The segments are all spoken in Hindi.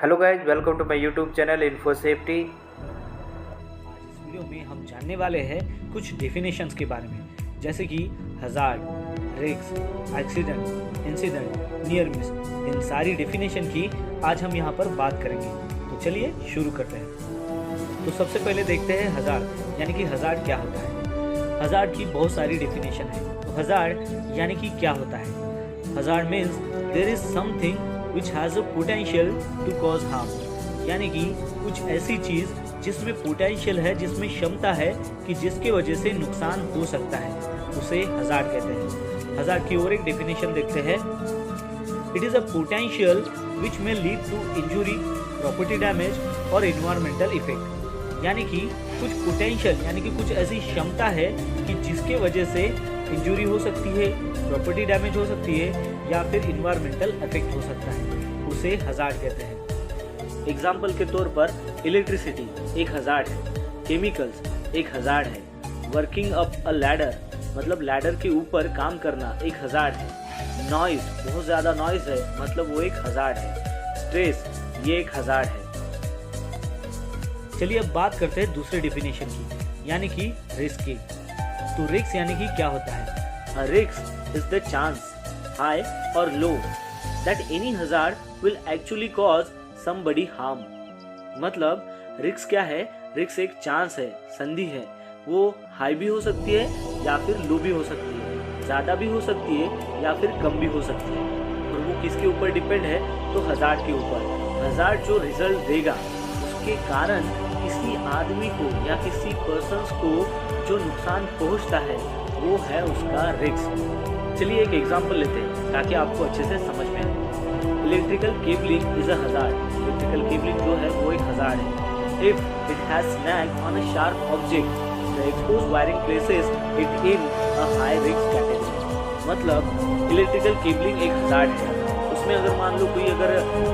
Hello guys, welcome to my YouTube channel info safety. आज इस वीडियो में हम जानने वाले हैं कुछ डेफिनेशंस के बारे में, जैसे कि hazard, risk, accident, incident, near miss. इन सारी डेफिनेशन की आज हम यहाँ पर बात करेंगे। तो चलिए शुरू करते हैं। तो सबसे पहले देखते हैं हज़ार्ड, यानी कि हज़ार्ड क्या होता है। हज़ार्ड की बहुत सारी डेफिनेशन है। तो हज़ार्ड यानी कि क्या होता है। Hazard means there is something which has a potential to cause harm, यानी कि कुछ ऐसी चीज जिसमें पोटेंशियल है, जिसमें क्षमता है कि जिसके वजह से नुकसान हो सकता है, उसे हज़ार्ड कहते हैं। हज़ार्ड की और एक डेफिनेशन देखते हैं। It is a potential which may lead to injury, property damage और इन्वायरमेंटल इफेक्ट, यानी कि कुछ पोटेंशियल यानी कि कुछ ऐसी क्षमता है कि जिसके वजह से इंजुरी हो सकती है, प्रॉपर्टी डैमेज हो सकती है या फिर इन्वायरमेंटल इफेक्ट हो सकता है, उसे हज़ार्ड कहते हैं। एग्जाम्पल के तौर पर इलेक्ट्रिसिटी एक हज़ार्ड है, केमिकल्स एक हज़ार्ड है, वर्किंग अप अ लैडर मतलब लैडर के ऊपर काम करना एक हज़ार्ड है, नॉइज बहुत ज़्यादा नॉइज है मतलब वो एक हज़ार्ड है, स्ट्रेस ये एक हज़ार्ड है। चलिए अब बात करते हैं दूसरे डेफिनेशन की, यानी कि रिस्क की। तो रिस्क यानी कि क्या होता है। A risk is the chance, high or low, that any hazard will actually cause somebody harm. मतलब रिस्क क्या है। रिस्क एक चांस है, संधि है। वो हाई भी हो सकती है या फिर लो भी हो सकती है, ज़्यादा भी हो सकती है या फिर कम भी हो सकती है, और वो किसके ऊपर डिपेंड है, तो हज़ार्ड के ऊपर। हज़ार्ड जो रिजल्ट देगा उसके कारण किसी आदमी को या किसी पर्सन्स को जो नुकसान पहुंचता है वो है उसका रिस्क। चलिए एक एग्जांपल लेते हैं ताकि आपको अच्छे से समझ में आए। Electrical cabling is a hazard. Electrical cabling जो है वो एक हज़ार्ड है। If it has snag on a sharp object, the exposed wiring places it in a high risk category. मतलब इलेक्ट्रिकल केबलिंग एक हज़ार्ड है। उसमें अगर मान लो कोई अगर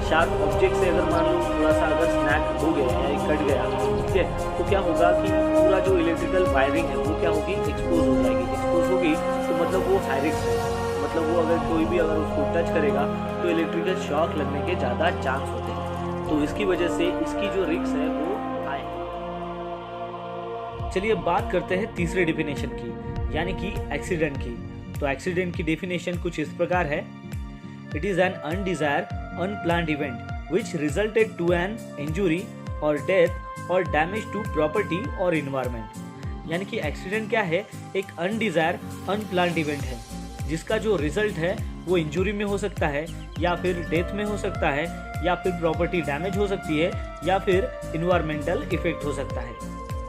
शार्प ऑब्जेक्ट से अगर मान लो थोड़ा सा अगर स्नैग हो गया या कट गया, ठीक है, तो क्या होगा कि पूरा जो इलेक्ट्रिकल वायरिंग है वो क्या होगी, एक्सपोज हो जाएगी। एक्सपोज होगी तो मतलब वो हाई रिस्क है, मतलब वो अगर कोई भी अगर उसको टच करेगा तो इलेक्ट्रिकल शॉक लगने के ज़्यादा चांस होते हैं। तो इसकी वजह से इसकी जो रिस्क है वो हाई है। चलिए अब बात करते हैं तीसरे डेफिनेशन की, यानी कि एक्सीडेंट की। तो एक्सीडेंट की डेफिनेशन कुछ इस प्रकार है। It is an undesired, unplanned event which resulted to an injury or death or damage to property or environment. यानी कि एक्सीडेंट क्या है, एक अनडिजायर अनप्लान्ड इवेंट है जिसका जो रिजल्ट है वो इंजुरी में हो सकता है या फिर डेथ में हो सकता है या फिर प्रॉपर्टी डैमेज हो सकती है या फिर इन्वायरमेंटल इफेक्ट हो सकता है।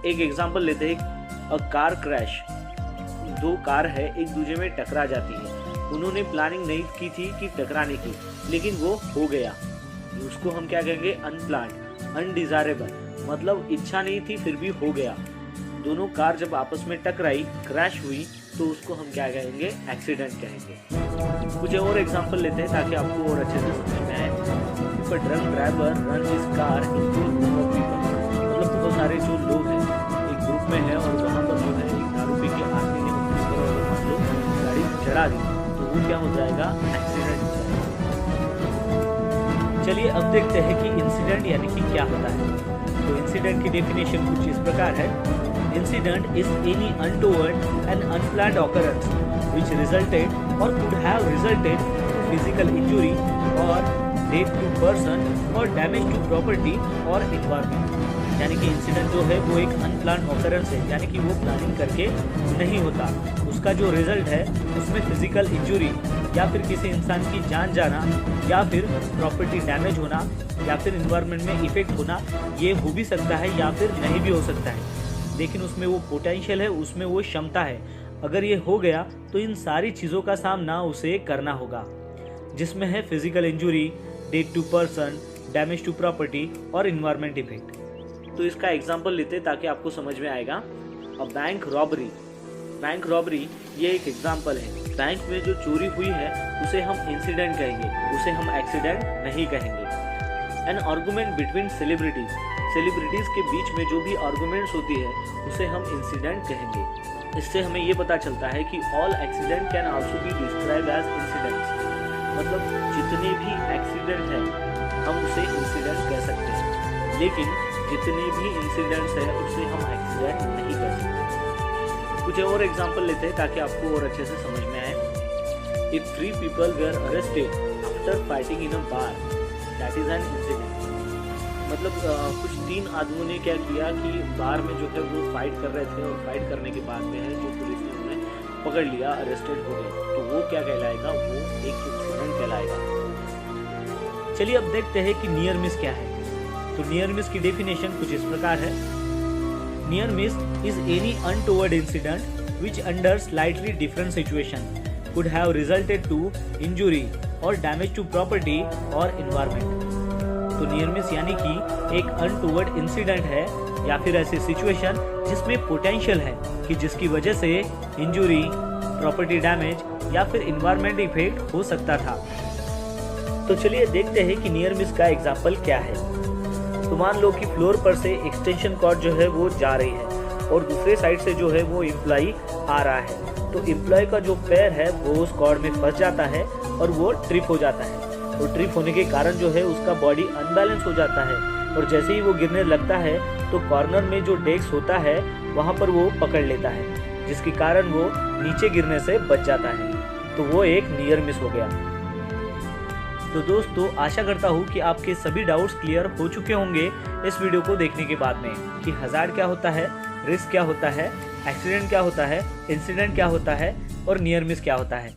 एक एग्जांपल लेते हैं। अ कार क्रैश, दो कार है एक दूसरे में टकरा जाती है। उन्होंने प्लानिंग नहीं की थी कि टकराने की, लेकिन वो हो गया। उसको हम क्या कहेंगे, अनप्लान्ड, अनडिजायरेबल, मतलब इच्छा नहीं थी फिर भी हो गया। दोनों कार जब आपस में टकराई, क्रैश हुई, तो उसको हम क्या कहेंगे, एक्सीडेंट कहेंगे। कुछ और एग्जांपल लेते हैं ताकि आपको और अच्छे से समझ में आए। If a drunk driver run his car into a group of people, मतलब बहुत सारे जो लोग हैं एक ग्रुप में है और वहाँ पर जो है एक दारू पी के आदमी ने उसके ऊपर मान लो गाड़ी चढ़ा दी, वो क्या हो जाएगा, एक्सीडेंट हो जाएगा। चलिए अब देखते हैं कि इंसिडेंट यानी कि क्या होता है। तो इंसिडेंट की डेफिनेशन कुछ इस प्रकार है। Incident is any untoward and unplanned occurrence which resulted और could have resulted to physical injury और डेथ टू पर्सन और डैमेज टू प्रॉपर्टी और इन्वायरमेंट। यानी कि इंसिडेंट जो है वो एक अनप्लान्ड ऑकरेंस है, यानी कि वो प्लानिंग करके नहीं होता। उसका जो रिजल्ट है उसमें फिजिकल इंजुरी या फिर किसी इंसान की जान जाना या फिर प्रॉपर्टी डैमेज होना या फिर इन्वायरमेंट में इफेक्ट होना, ये हो भी सकता है या फिर नहीं भी हो सकता है, लेकिन उसमें वो पोटेंशियल है, उसमें वो क्षमता है। अगर ये हो गया तो इन सारी चीज़ों का सामना उसे करना होगा, जिसमें है physical injury, death to person, damage to property और इन्वायरमेंट इफेक्ट। तो इसका एग्जाम्पल लेते ताकि आपको समझ में आएगा। अब बैंक रॉबरी, बैंक रॉबरी ये एक एग्जाम्पल है। बैंक में जो चोरी हुई है उसे हम इंसिडेंट कहेंगे, उसे हम एक्सीडेंट नहीं कहेंगे। An argument between celebrities, celebrities के बीच में जो भी आर्गुमेंट्स होती है उसे हम इंसिडेंट कहेंगे। इससे हमें ये पता चलता है कि all accident can also be describe as incidents, मतलब जितने भी एक्सीडेंट हैं हम उसे इंसिडेंट लेकिन जितने भी इंसिडेंट्स हैं उससे हम एक्सीडेंट नहीं कर सकते। कुछ और एग्जांपल लेते हैं ताकि आपको और अच्छे से समझ में आए। If 3 people were arrested after fighting in a bar, that is an incident। मतलब कुछ 3 आदमियों ने क्या किया कि बार में जो है वो फाइट कर रहे थे और फाइट करने के बाद में है जो पुलिस ने उन्हें पकड़ लिया, अरेस्टेड हो गए, तो वो क्या कहलाएगा, वो एक इंसिडेंट कहलाएगा। चलिए अब देखते हैं कि नियर मिस क्या है। तो नियर मिस की डेफिनेशन कुछ इस प्रकार है। Near miss is any untoward incident which under slightly different situation could have resulted to injury or damage to property or environment। तो नियर मिस यानी कि एक अनटोवर्ड इंसिडेंट है या फिर ऐसी सिचुएशन जिसमें पोटेंशियल है कि जिसकी वजह से इंजुरी, प्रॉपर्टी डैमेज या फिर इन्वायरमेंट इफेक्ट हो सकता था। तो चलिए देखते हैं कि नियर मिस का एग्जाम्पल क्या है। तो मान लो कि फ्लोर पर से एक्सटेंशन कॉर्ड जो है वो जा रही है और दूसरे साइड से जो है वो एम्प्लॉय आ रहा है। तो एम्प्लॉय का जो पैर है वो उस कॉर्ड में फंस जाता है और वो ट्रिप हो जाता है। और ट्रिप होने के कारण जो है उसका बॉडी अनबैलेंस हो जाता है और जैसे ही वो गिरने लगता है तो कॉर्नर में जो डेस्क होता है वहाँ पर वो पकड़ लेता है, जिसके कारण वो नीचे गिरने से बच जाता है। तो वो एक नियर मिस हो गया। तो दोस्तों आशा करता हूँ कि आपके सभी डाउट्स क्लियर हो चुके होंगे इस वीडियो को देखने के बाद में कि हज़ार्ड क्या होता है, रिस्क क्या होता है, एक्सीडेंट क्या होता है, इंसिडेंट क्या होता है और नियर मिस क्या होता है।